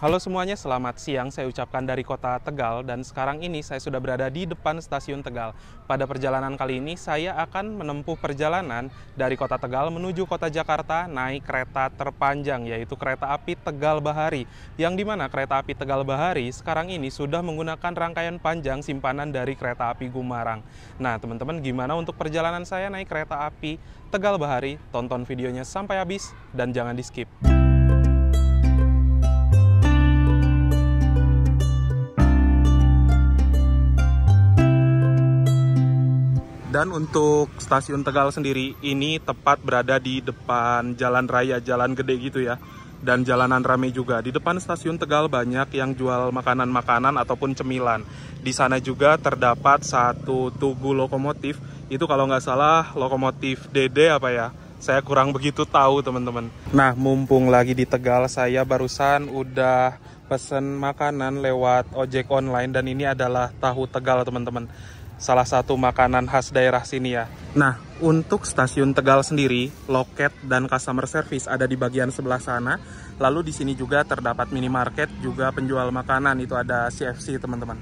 Halo semuanya, selamat siang. Saya ucapkan dari kota Tegal dan sekarang ini saya sudah berada di depan stasiun Tegal. Pada perjalanan kali ini saya akan menempuh perjalanan dari kota Tegal menuju kota Jakarta naik kereta terpanjang yaitu kereta api Tegal Bahari. Yang dimana kereta api Tegal Bahari sekarang ini sudah menggunakan rangkaian panjang simpanan dari kereta api Gumarang. Nah teman-teman, gimana untuk perjalanan saya naik kereta api Tegal Bahari? Tonton videonya sampai habis dan jangan di skip. Dan untuk stasiun Tegal sendiri, ini tepat berada di depan jalan raya, jalan gede gitu ya. Dan jalanan ramai juga. Di depan stasiun Tegal banyak yang jual makanan-makanan ataupun cemilan. Di sana juga terdapat satu tugu lokomotif. Itu kalau nggak salah lokomotif Dede apa ya? Saya kurang begitu tahu teman-teman. Nah, mumpung lagi di Tegal, saya barusan udah pesen makanan lewat ojek online. Dan ini adalah tahu Tegal teman-teman. Salah satu makanan khas daerah sini ya. Nah, untuk stasiun Tegal sendiri, loket dan customer service ada di bagian sebelah sana. Lalu di sini juga terdapat minimarket, juga penjual makanan, itu ada CFC teman-teman.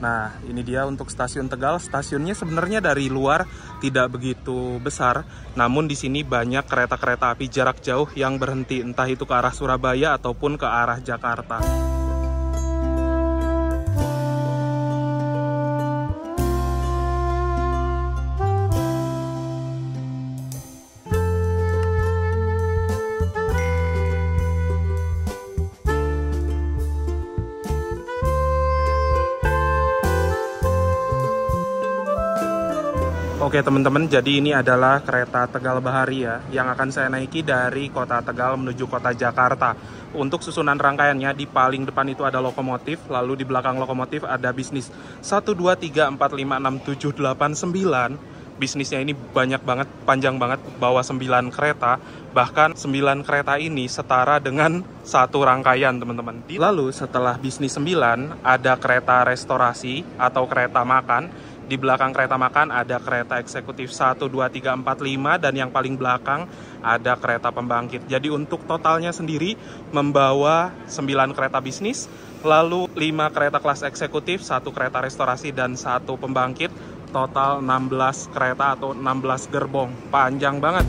Nah, ini dia untuk stasiun Tegal. Stasiunnya sebenarnya dari luar tidak begitu besar, namun di sini banyak kereta-kereta api jarak jauh yang berhenti, entah itu ke arah Surabaya ataupun ke arah Jakarta. Oke teman-teman, jadi ini adalah kereta Tegal Bahari ya, yang akan saya naiki dari kota Tegal menuju kota Jakarta. Untuk susunan rangkaiannya, di paling depan itu ada lokomotif, lalu di belakang lokomotif ada bisnis 1, 2, 3, 4, 5, 6, 7, 8, 9. Bisnisnya ini banyak banget, panjang banget, bawa 9 kereta. Bahkan 9 kereta ini setara dengan satu rangkaian teman-teman. Lalu setelah bisnis 9, ada kereta restorasi atau kereta makan. Di belakang kereta makan ada kereta eksekutif 1, 2, 3, 4, 5 dan yang paling belakang ada kereta pembangkit. Jadi untuk totalnya sendiri membawa 9 kereta bisnis, lalu 5 kereta kelas eksekutif, 1 kereta restorasi dan 1 pembangkit. Total 16 kereta atau 16 gerbong. Panjang banget.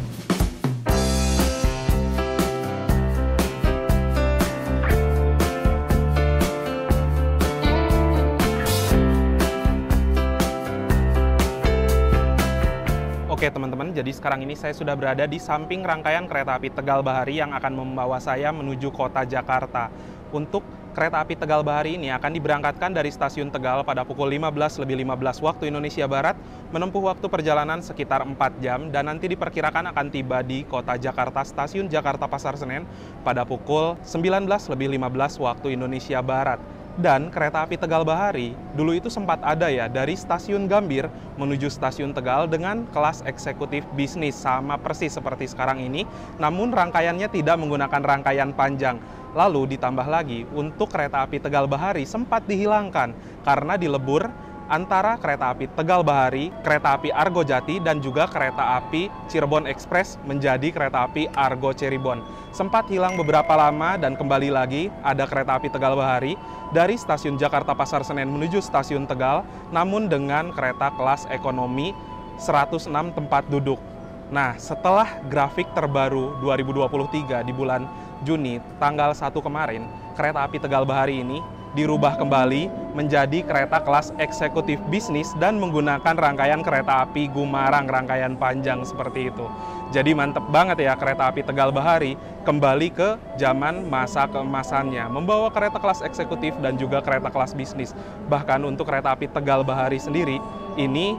Oke teman-teman, jadi sekarang ini saya sudah berada di samping rangkaian kereta api Tegal Bahari yang akan membawa saya menuju kota Jakarta. Untuk kereta api Tegal Bahari ini akan diberangkatkan dari stasiun Tegal pada pukul 15:15 waktu Indonesia Barat, menempuh waktu perjalanan sekitar 4 jam, dan nanti diperkirakan akan tiba di kota Jakarta, stasiun Jakarta Pasar Senen, pada pukul 19:15 waktu Indonesia Barat. Dan kereta api Tegal Bahari dulu itu sempat ada ya dari stasiun Gambir menuju stasiun Tegal dengan kelas eksekutif bisnis, sama persis seperti sekarang ini, namun rangkaiannya tidak menggunakan rangkaian panjang. Lalu ditambah lagi untuk kereta api Tegal Bahari sempat dihilangkan karena dilebur antara kereta api Tegal Bahari, kereta api Argo Jati, dan juga kereta api Cirebon Express menjadi kereta api Argo Cirebon. Sempat hilang beberapa lama dan kembali lagi ada kereta api Tegal Bahari dari stasiun Jakarta Pasar Senen menuju stasiun Tegal, namun dengan kereta kelas ekonomi 106 tempat duduk. Nah, setelah grafik terbaru 2023 di bulan Juni tanggal 1 kemarin, kereta api Tegal Bahari ini dirubah kembali menjadi kereta kelas eksekutif bisnis dan menggunakan rangkaian kereta api Gumarang, rangkaian panjang seperti itu. Jadi mantep banget ya kereta api Tegal Bahari kembali ke zaman masa keemasannya, membawa kereta kelas eksekutif dan juga kereta kelas bisnis. Bahkan untuk kereta api Tegal Bahari sendiri, ini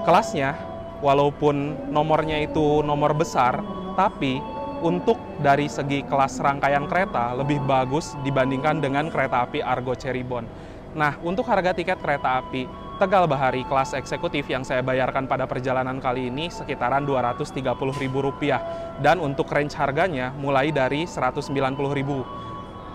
kelasnya walaupun nomornya itu nomor besar, tapi untuk dari segi kelas rangkaian kereta lebih bagus dibandingkan dengan kereta api Argo Cirebon. Nah, untuk harga tiket kereta api Tegal Bahari kelas eksekutif yang saya bayarkan pada perjalanan kali ini sekitaran Rp230.000. Dan untuk range harganya mulai dari Rp190.000.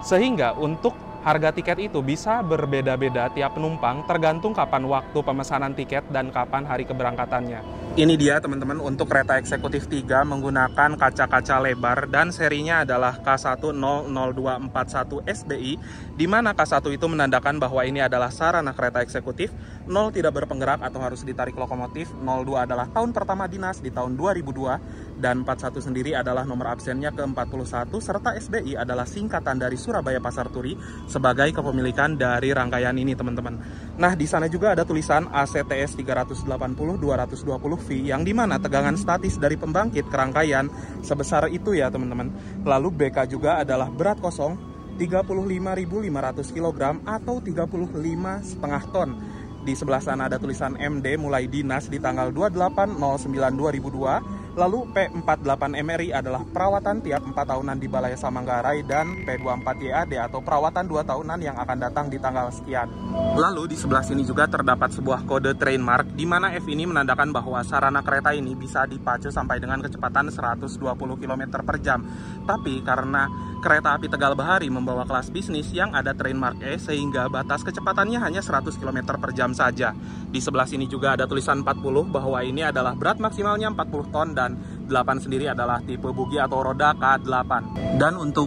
Sehingga untuk harga tiket itu bisa berbeda-beda tiap penumpang tergantung kapan waktu pemesanan tiket dan kapan hari keberangkatannya. Ini dia teman-teman untuk kereta eksekutif 3 menggunakan kaca-kaca lebar dan serinya adalah K100241 SBI, di mana K1 itu menandakan bahwa ini adalah sarana kereta eksekutif, 0 tidak berpenggerak atau harus ditarik lokomotif, 02 adalah tahun pertama dinas di tahun 2002, dan 41 sendiri adalah nomor absennya ke-41, serta SBI adalah singkatan dari Surabaya Pasar Turi sebagai kepemilikan dari rangkaian ini teman-teman. Nah, di sana juga ada tulisan ACTS 380-220 V, yang dimana tegangan statis dari pembangkit ke rangkaian sebesar itu ya teman-teman. Lalu BK juga adalah berat kosong 35.500 kg atau 35,5 ton. Di sebelah sana ada tulisan MD mulai dinas di tanggal 28/09/2002. Lalu P48 MRI adalah perawatan tiap 4 tahunan di Balai Samanggarai, dan P24 YAD atau perawatan 2 tahunan yang akan datang di tanggal sekian. Lalu di sebelah sini juga terdapat sebuah kode trainmark, di mana F ini menandakan bahwa sarana kereta ini bisa dipacu sampai dengan kecepatan 120 km per jam. Tapi karena kereta api Tegal Bahari membawa kelas bisnis yang ada trainmark E, sehingga batas kecepatannya hanya 100 km per jam saja. Di sebelah sini juga ada tulisan 40 bahwa ini adalah berat maksimalnya 40 ton, dan 8 sendiri adalah tipe bugi atau roda K8. Dan untuk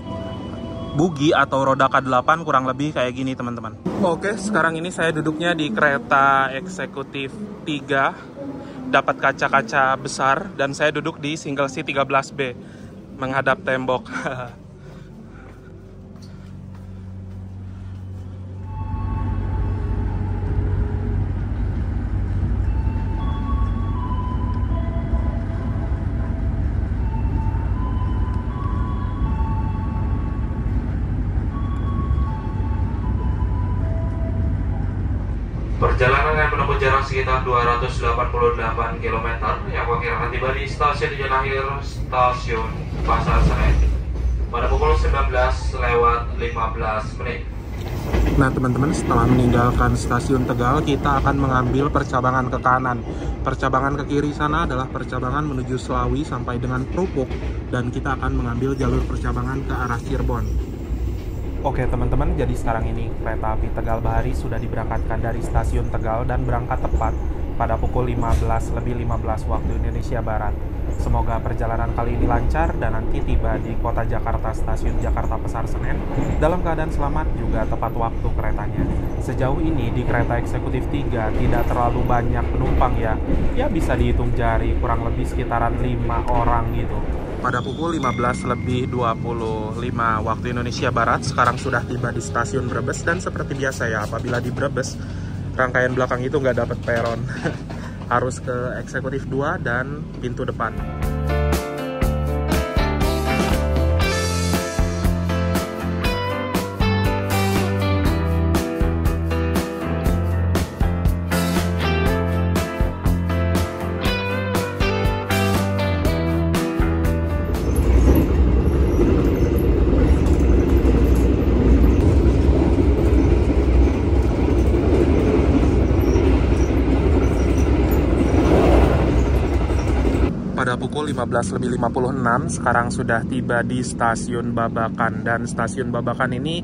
bugi atau roda K8 kurang lebih kayak gini teman-teman. Oke, sekarang ini saya duduknya di kereta eksekutif 3, dapat kaca-kaca besar, dan saya duduk di single seat 13B menghadap tembok. Perjalanan yang menempuh jarak sekitar 288 km yang akan tiba di stasiun tujuan akhir Stasiun Pasar Senen pada pukul 19:15 menit. Nah teman-teman, setelah meninggalkan stasiun Tegal, kita akan mengambil percabangan ke kanan. Percabangan ke kiri sana adalah percabangan menuju Selawi sampai dengan Krupuk, dan kita akan mengambil jalur percabangan ke arah Cirebon. Oke teman-teman, jadi sekarang ini kereta api Tegal Bahari sudah diberangkatkan dari stasiun Tegal dan berangkat tepat pada pukul 15:15 waktu Indonesia Barat. Semoga perjalanan kali ini lancar dan nanti tiba di kota Jakarta, stasiun Jakarta Pasar Senen dalam keadaan selamat juga tepat waktu keretanya. Sejauh ini di kereta eksekutif 3 tidak terlalu banyak penumpang ya bisa dihitung jari, kurang lebih sekitaran 5 orang gitu. Pada pukul 15:25 waktu Indonesia Barat, sekarang sudah tiba di stasiun Brebes, dan seperti biasa ya, apabila di Brebes rangkaian belakang itu nggak dapat peron. Harus ke eksekutif 2 dan pintu depan. Pada pukul 15:56 sekarang sudah tiba di stasiun Babakan, dan stasiun Babakan ini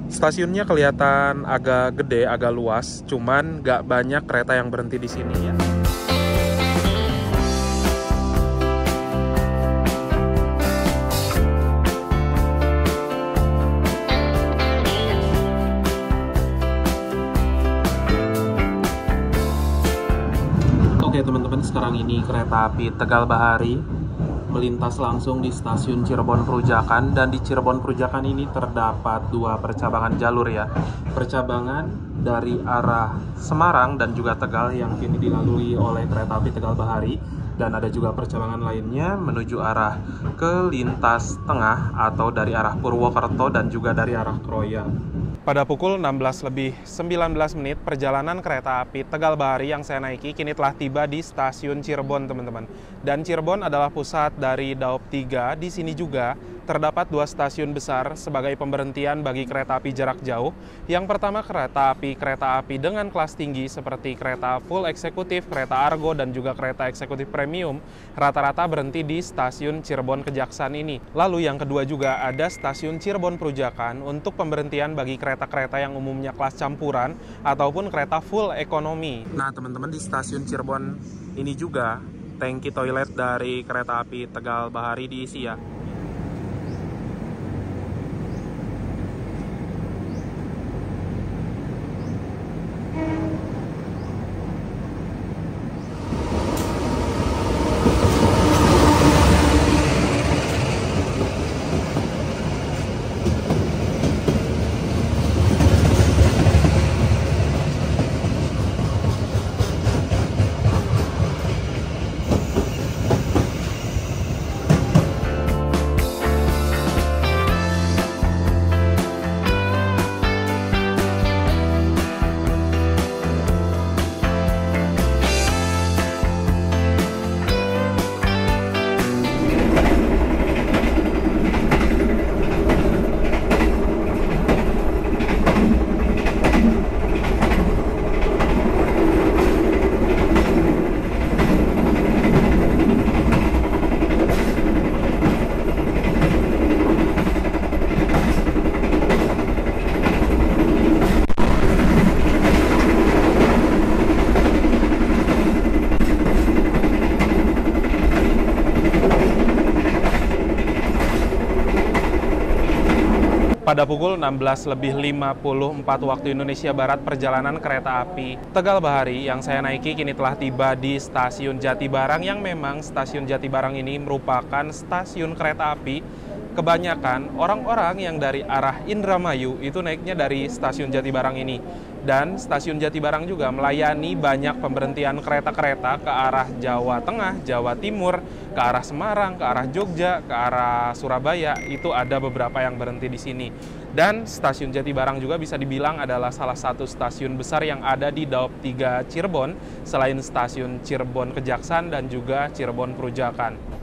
stasiunnya kelihatan agak gede, agak luas, cuman nggak banyak kereta yang berhenti di sini ya. Oke teman-teman, sekarang ini kereta api Tegal Bahari melintas langsung di stasiun Cirebon Perujakan, dan di Cirebon Perujakan ini terdapat 2 percabangan jalur ya. Percabangan dari arah Semarang dan juga Tegal yang kini dilalui oleh kereta api Tegal Bahari, dan ada juga percabangan lainnya menuju arah ke lintas tengah atau dari arah Purwokerto dan juga dari arah Kroya. Pada pukul 16:19 menit, perjalanan kereta api Tegal Bahari yang saya naiki kini telah tiba di stasiun Cirebon, teman-teman. Dan Cirebon adalah pusat dari Daop 3. Di sini juga terdapat dua stasiun besar sebagai pemberhentian bagi kereta api jarak jauh. Yang pertama kereta api dengan kelas tinggi seperti kereta full eksekutif, kereta argo, dan juga kereta eksekutif premium, rata-rata berhenti di stasiun Cirebon Kejaksan ini. Lalu yang kedua juga ada stasiun Cirebon Perujakan untuk pemberhentian bagi kereta-kereta yang umumnya kelas campuran ataupun kereta full ekonomi. Nah teman-teman, di stasiun Cirebon ini juga tangki toilet dari kereta api Tegal Bahari diisi ya. Pada pukul 16.54 waktu Indonesia Barat, perjalanan kereta api Tegal Bahari yang saya naiki kini telah tiba di stasiun Jatibarang, yang memang stasiun Jatibarang ini merupakan stasiun kereta api. Kebanyakan orang-orang yang dari arah Indramayu itu naiknya dari stasiun Jatibarang ini. Dan stasiun Jatibarang juga melayani banyak pemberhentian kereta-kereta ke arah Jawa Tengah, Jawa Timur, ke arah Semarang, ke arah Jogja, ke arah Surabaya. Itu ada beberapa yang berhenti di sini. Dan stasiun Jatibarang juga bisa dibilang adalah salah satu stasiun besar yang ada di Daop 3 Cirebon, selain stasiun Cirebon Kejaksan dan juga Cirebon Perujakan.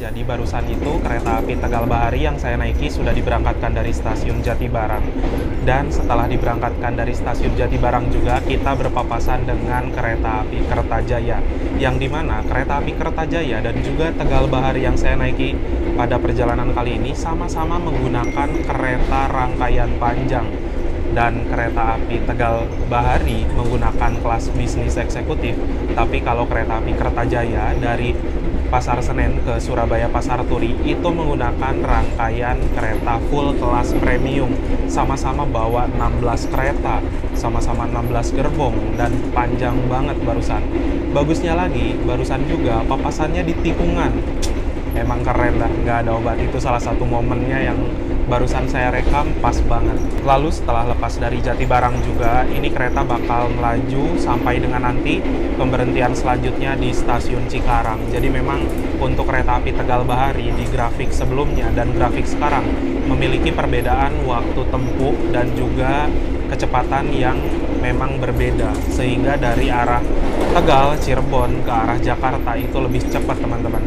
Jadi barusan itu kereta api Tegal Bahari yang saya naiki sudah diberangkatkan dari stasiun Jatibarang. Dan setelah diberangkatkan dari stasiun Jatibarang juga kita berpapasan dengan kereta api Kertajaya. Yang dimana kereta api Kertajaya dan juga Tegal Bahari yang saya naiki pada perjalanan kali ini sama-sama menggunakan kereta rangkaian panjang. Dan kereta api Tegal Bahari menggunakan kelas bisnis eksekutif. Tapi kalau kereta api Kertajaya dari Pasar Senen ke Surabaya Pasar Turi itu menggunakan rangkaian kereta full kelas premium. Sama-sama bawa 16 kereta, sama-sama 16 gerbong, dan panjang banget barusan. Bagusnya lagi, barusan juga papasannya di tikungan. Emang keren lah, nggak ada obat. Itu salah satu momennya yang barusan saya rekam pas banget. Lalu setelah lepas dari Jatibarang juga, ini kereta bakal melaju sampai dengan nanti pemberhentian selanjutnya di stasiun Cikarang. Jadi memang untuk kereta api Tegal Bahari di grafik sebelumnya dan grafik sekarang memiliki perbedaan waktu tempuh dan juga kecepatan yang memang berbeda, sehingga dari arah Tegal, Cirebon ke arah Jakarta itu lebih cepat teman-teman.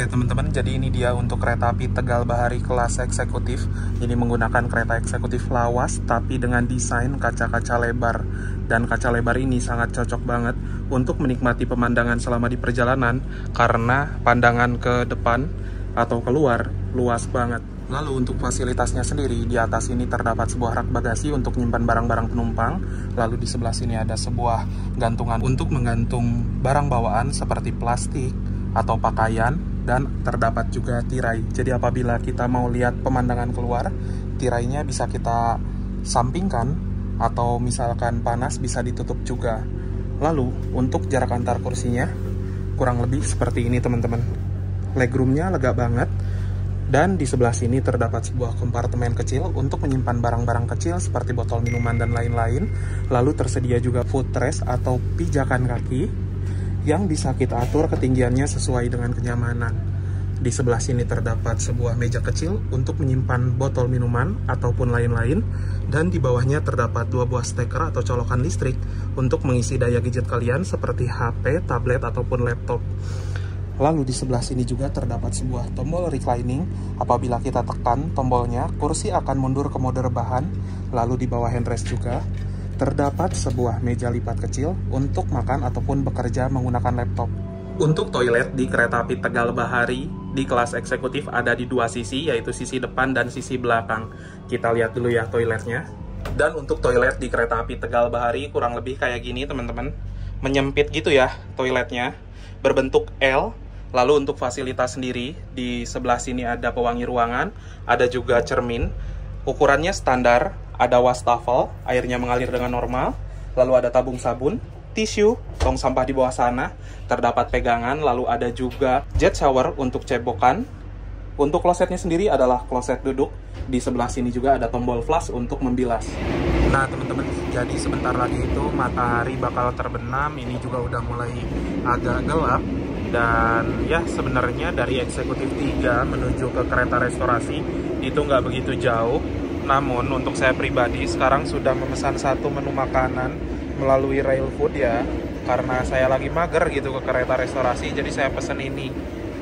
Teman-teman, jadi ini dia untuk kereta api Tegal Bahari kelas eksekutif. Ini menggunakan kereta eksekutif lawas tapi dengan desain kaca-kaca lebar. Dan kaca lebar ini sangat cocok banget untuk menikmati pemandangan selama di perjalanan karena pandangan ke depan atau keluar luas banget. Lalu untuk fasilitasnya sendiri, di atas ini terdapat sebuah rak bagasi untuk menyimpan barang-barang penumpang. Lalu di sebelah sini ada sebuah gantungan untuk menggantung barang bawaan seperti plastik atau pakaian, dan terdapat juga tirai. Jadi apabila kita mau lihat pemandangan keluar, tirainya bisa kita sampingkan atau misalkan panas bisa ditutup juga. Lalu untuk jarak antar kursinya kurang lebih seperti ini teman-teman. Legroomnya lega banget. Dan di sebelah sini terdapat sebuah kompartemen kecil untuk menyimpan barang-barang kecil seperti botol minuman dan lain-lain. Lalu tersedia juga footrest atau pijakan kaki yang bisa kita atur ketinggiannya sesuai dengan kenyamanan. Di sebelah sini terdapat sebuah meja kecil untuk menyimpan botol minuman ataupun lain-lain, dan di bawahnya terdapat 2 buah steker atau colokan listrik untuk mengisi daya gadget kalian seperti HP, tablet, ataupun laptop. Lalu di sebelah sini juga terdapat sebuah tombol reclining. Apabila kita tekan tombolnya, kursi akan mundur ke mode rebahan. Lalu di bawah handrest juga terdapat sebuah meja lipat kecil untuk makan ataupun bekerja menggunakan laptop. Untuk toilet di kereta api Tegal Bahari di kelas eksekutif ada di 2 sisi, yaitu sisi depan dan sisi belakang. Kita lihat dulu ya toiletnya. Dan untuk toilet di kereta api Tegal Bahari kurang lebih kayak gini teman-teman. Menyempit gitu ya toiletnya, berbentuk L. Lalu untuk fasilitas sendiri, di sebelah sini ada pewangi ruangan, ada juga cermin. Ukurannya standar, ada wastafel, airnya mengalir dengan normal, lalu ada tabung sabun, tisu, tong sampah di bawah sana, terdapat pegangan, lalu ada juga jet shower untuk cebokan. Untuk klosetnya sendiri adalah kloset duduk, di sebelah sini juga ada tombol flush untuk membilas. Nah teman-teman, jadi sebentar lagi itu matahari bakal terbenam, ini juga udah mulai agak gelap. Dan ya sebenarnya dari eksekutif 3 menuju ke kereta restorasi itu nggak begitu jauh. Namun untuk saya pribadi sekarang sudah memesan satu menu makanan melalui Rail Food ya, karena saya lagi mager gitu ke kereta restorasi, jadi saya pesen ini.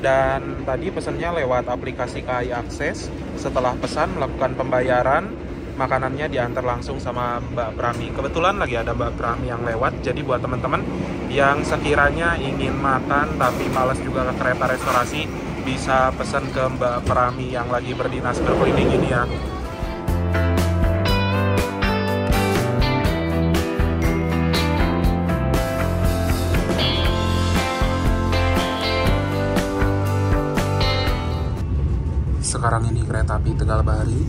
Dan tadi pesennya lewat aplikasi KAI Akses. Setelah pesan, melakukan pembayaran, makanannya diantar langsung sama Mbak Prami. Kebetulan lagi ada Mbak Prami yang lewat, jadi buat teman-teman yang sekiranya ingin makan tapi males juga ke kereta restorasi, bisa pesan ke Mbak Prami yang lagi berdinas berkeliling ini ya. Sekarang ini kereta api Tegal Bahari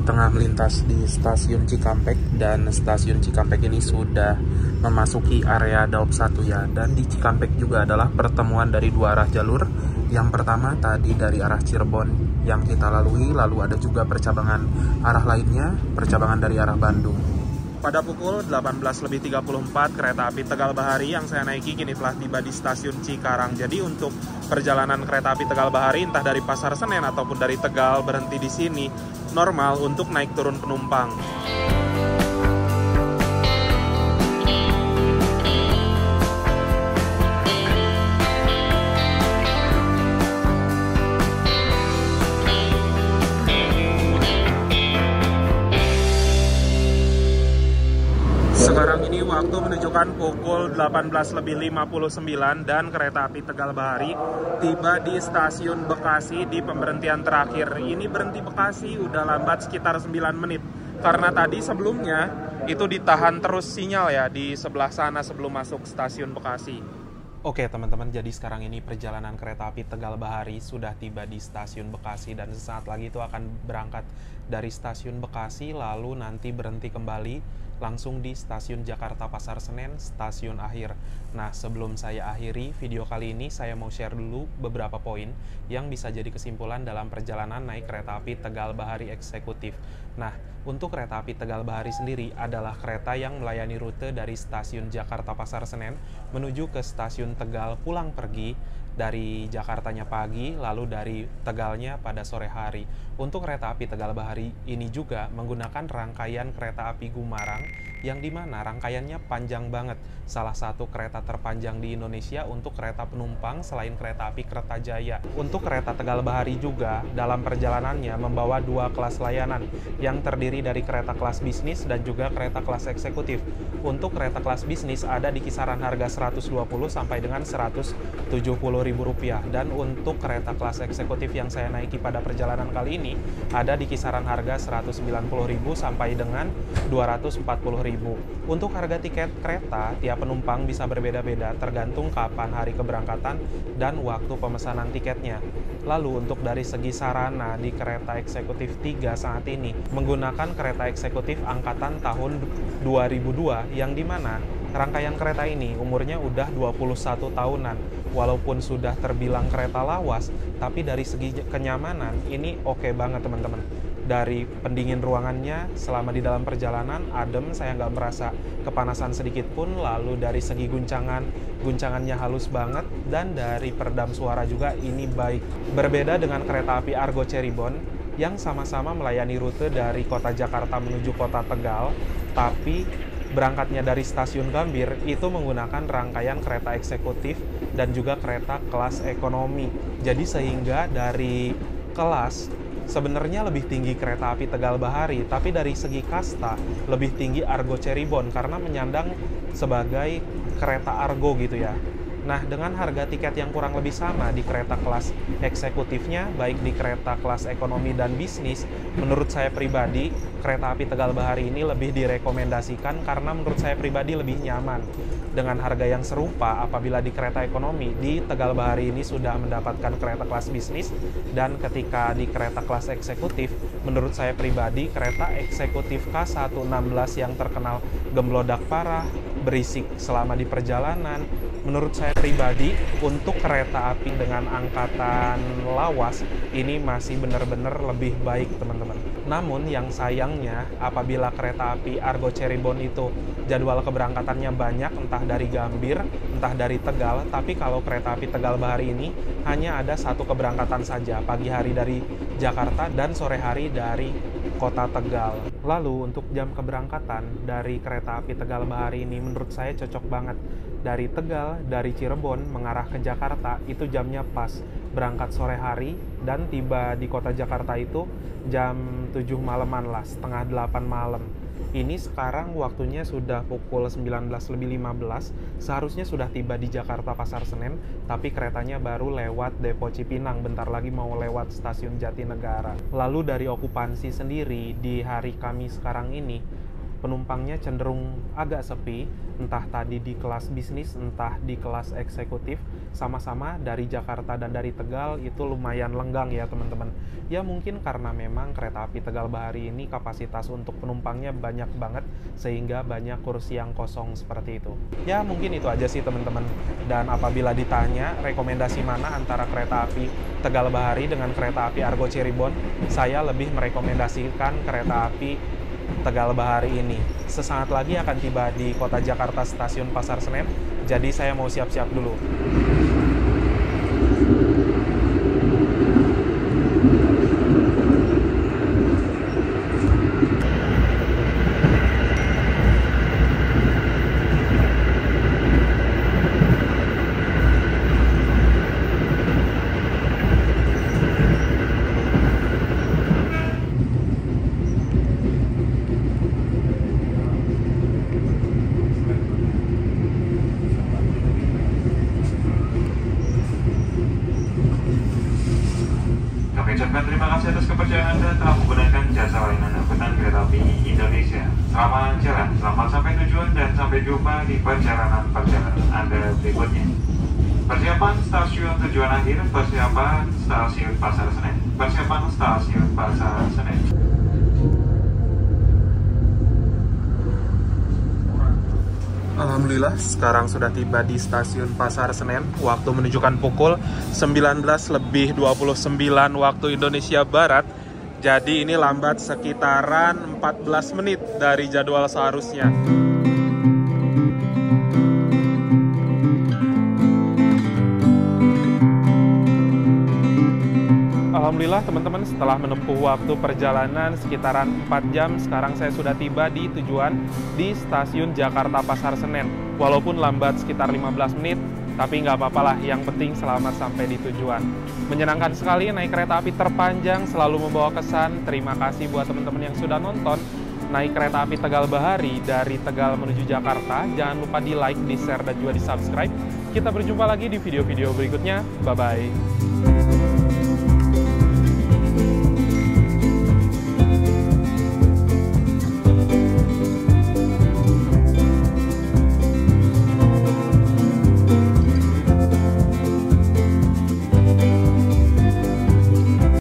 tengah melintas di stasiun Cikampek, dan stasiun Cikampek ini sudah memasuki area Daop 1 ya. Dan di Cikampek juga adalah pertemuan dari dua arah jalur. Yang pertama tadi dari arah Cirebon yang kita lalui, lalu ada juga percabangan arah lainnya, percabangan dari arah Bandung. Pada pukul 18.34 kereta api Tegal Bahari yang saya naiki kini telah tiba di stasiun Cikarang. Jadi untuk perjalanan kereta api Tegal Bahari entah dari Pasar Senen ataupun dari Tegal berhenti di sini normal untuk naik turun penumpang. Sekarang ini waktu menunjukkan pukul 18.59 dan kereta api Tegal Bahari tiba di stasiun Bekasi di pemberhentian terakhir. Ini berhenti Bekasi udah lambat sekitar 9 menit. Karena tadi sebelumnya itu ditahan terus sinyal ya di sebelah sana sebelum masuk stasiun Bekasi. Oke teman-teman, jadi sekarang ini perjalanan kereta api Tegal Bahari sudah tiba di stasiun Bekasi, dan sesaat lagi itu akan berangkat dari stasiun Bekasi lalu nanti berhenti kembali langsung di stasiun Jakarta Pasar Senen, stasiun akhir. Nah, sebelum saya akhiri video kali ini, saya mau share dulu beberapa poin yang bisa jadi kesimpulan dalam perjalanan naik kereta api Tegal Bahari Eksekutif. Nah, untuk kereta api Tegal Bahari sendiri adalah kereta yang melayani rute dari stasiun Jakarta Pasar Senen menuju ke stasiun Tegal pulang pergi, dari Jakartanya pagi, lalu dari Tegalnya pada sore hari. Untuk kereta api Tegal Bahari ini juga menggunakan rangkaian kereta api Gumarang, yang dimana rangkaiannya panjang banget. Salah satu kereta terpanjang di Indonesia untuk kereta penumpang selain kereta api Kertajaya. Untuk kereta Tegal Bahari juga dalam perjalanannya membawa dua kelas layanan yang terdiri dari kereta kelas bisnis dan juga kereta kelas eksekutif. Untuk kereta kelas bisnis ada di kisaran harga 120 sampai dengan 170 ribu rupiah, dan untuk kereta kelas eksekutif yang saya naiki pada perjalanan kali ini ada di kisaran harga 190.000 sampai dengan 240.000. Untuk harga tiket kereta tiap penumpang bisa berbeda-beda tergantung kapan hari keberangkatan dan waktu pemesanan tiketnya. Lalu untuk dari segi sarana di kereta eksekutif 3 saat ini menggunakan kereta eksekutif angkatan tahun 2002, yang dimana rangkaian kereta ini umurnya udah 21 tahunan. Walaupun sudah terbilang kereta lawas, tapi dari segi kenyamanan ini oke banget teman-teman. Dari pendingin ruangannya selama di dalam perjalanan adem, saya nggak merasa kepanasan sedikit pun. Lalu dari segi guncangannya halus banget, dan dari peredam suara juga ini baik. Berbeda dengan kereta api Argo Cirebon yang sama-sama melayani rute dari kota Jakarta menuju kota Tegal, tapi berangkatnya dari stasiun Gambir itu menggunakan rangkaian kereta eksekutif dan juga kereta kelas ekonomi. Jadi sehingga dari kelas sebenarnya lebih tinggi kereta api Tegal Bahari, tapi dari segi kasta lebih tinggi Argo Cirebon karena menyandang sebagai kereta Argo gitu ya. Nah, dengan harga tiket yang kurang lebih sama di kereta kelas eksekutifnya, baik di kereta kelas ekonomi dan bisnis, menurut saya pribadi, kereta api Tegal Bahari ini lebih direkomendasikan karena menurut saya pribadi lebih nyaman. Dengan harga yang serupa, apabila di kereta ekonomi, di Tegal Bahari ini sudah mendapatkan kereta kelas bisnis, dan ketika di kereta kelas eksekutif, menurut saya pribadi, kereta eksekutif K116 yang terkenal gemblodak parah, berisik selama di perjalanan, menurut saya pribadi untuk kereta api dengan angkatan lawas ini masih benar-benar lebih baik teman-teman. Namun yang sayangnya apabila kereta api Argo Cirebon itu jadwal keberangkatannya banyak, entah dari Gambir, entah dari Tegal, tapi kalau kereta api Tegal Bahari ini hanya ada satu keberangkatan saja, pagi hari dari Jakarta dan sore hari dari kota Tegal. Lalu untuk jam keberangkatan dari kereta api Tegal Bahari ini menurut saya cocok banget. Dari Tegal, dari Cirebon mengarah ke Jakarta itu jamnya pas. Berangkat sore hari dan tiba di kota Jakarta itu jam 7 malaman lah, setengah 8 malam. Ini sekarang waktunya sudah pukul 19.15, seharusnya sudah tiba di Jakarta Pasar Senen, tapi keretanya baru lewat Depo Cipinang, bentar lagi mau lewat Stasiun Jatinegara. Lalu dari okupansi sendiri, di hari Kamis sekarang ini, penumpangnya cenderung agak sepi, entah tadi di kelas bisnis, entah di kelas eksekutif, sama-sama dari Jakarta dan dari Tegal itu lumayan lenggang ya teman-teman. Ya mungkin karena memang kereta api Tegal Bahari ini kapasitas untuk penumpangnya banyak banget, sehingga banyak kursi yang kosong seperti itu. Ya mungkin itu aja sih teman-teman. Dan apabila ditanya rekomendasi mana antara kereta api Tegal Bahari dengan kereta api Argo Cirebon, saya lebih merekomendasikan kereta api Tegal Bahari ini. Sesaat lagi akan tiba di kota Jakarta Stasiun Pasar Senen, jadi saya mau siap-siap dulu. Terima kasih atas kepercayaan Anda telah menggunakan jasa layanan angkutan kereta api Indonesia. Selamat jalan, selamat sampai tujuan, dan sampai jumpa di perjalanan Anda berikutnya. Persiapan stasiun tujuan akhir, persiapan stasiun Pasar Senen. Persiapan stasiun Pasar Senen. Alhamdulillah, sekarang sudah tiba di Stasiun Pasar Senen. Waktu menunjukkan pukul 19.29 waktu Indonesia Barat. Jadi ini lambat sekitaran 14 menit dari jadwal seharusnya. Alhamdulillah teman-teman, setelah menempuh waktu perjalanan sekitaran 4 jam, sekarang saya sudah tiba di tujuan di Stasiun Jakarta Pasar Senen. Walaupun lambat sekitar 15 menit, tapi nggak apa-apa lah, yang penting selamat sampai di tujuan. Menyenangkan sekali naik kereta api terpanjang, selalu membawa kesan. Terima kasih buat teman-teman yang sudah nonton naik kereta api Tegal Bahari dari Tegal menuju Jakarta. Jangan lupa di like, di share, dan juga di subscribe. Kita berjumpa lagi di video-video berikutnya. Bye-bye.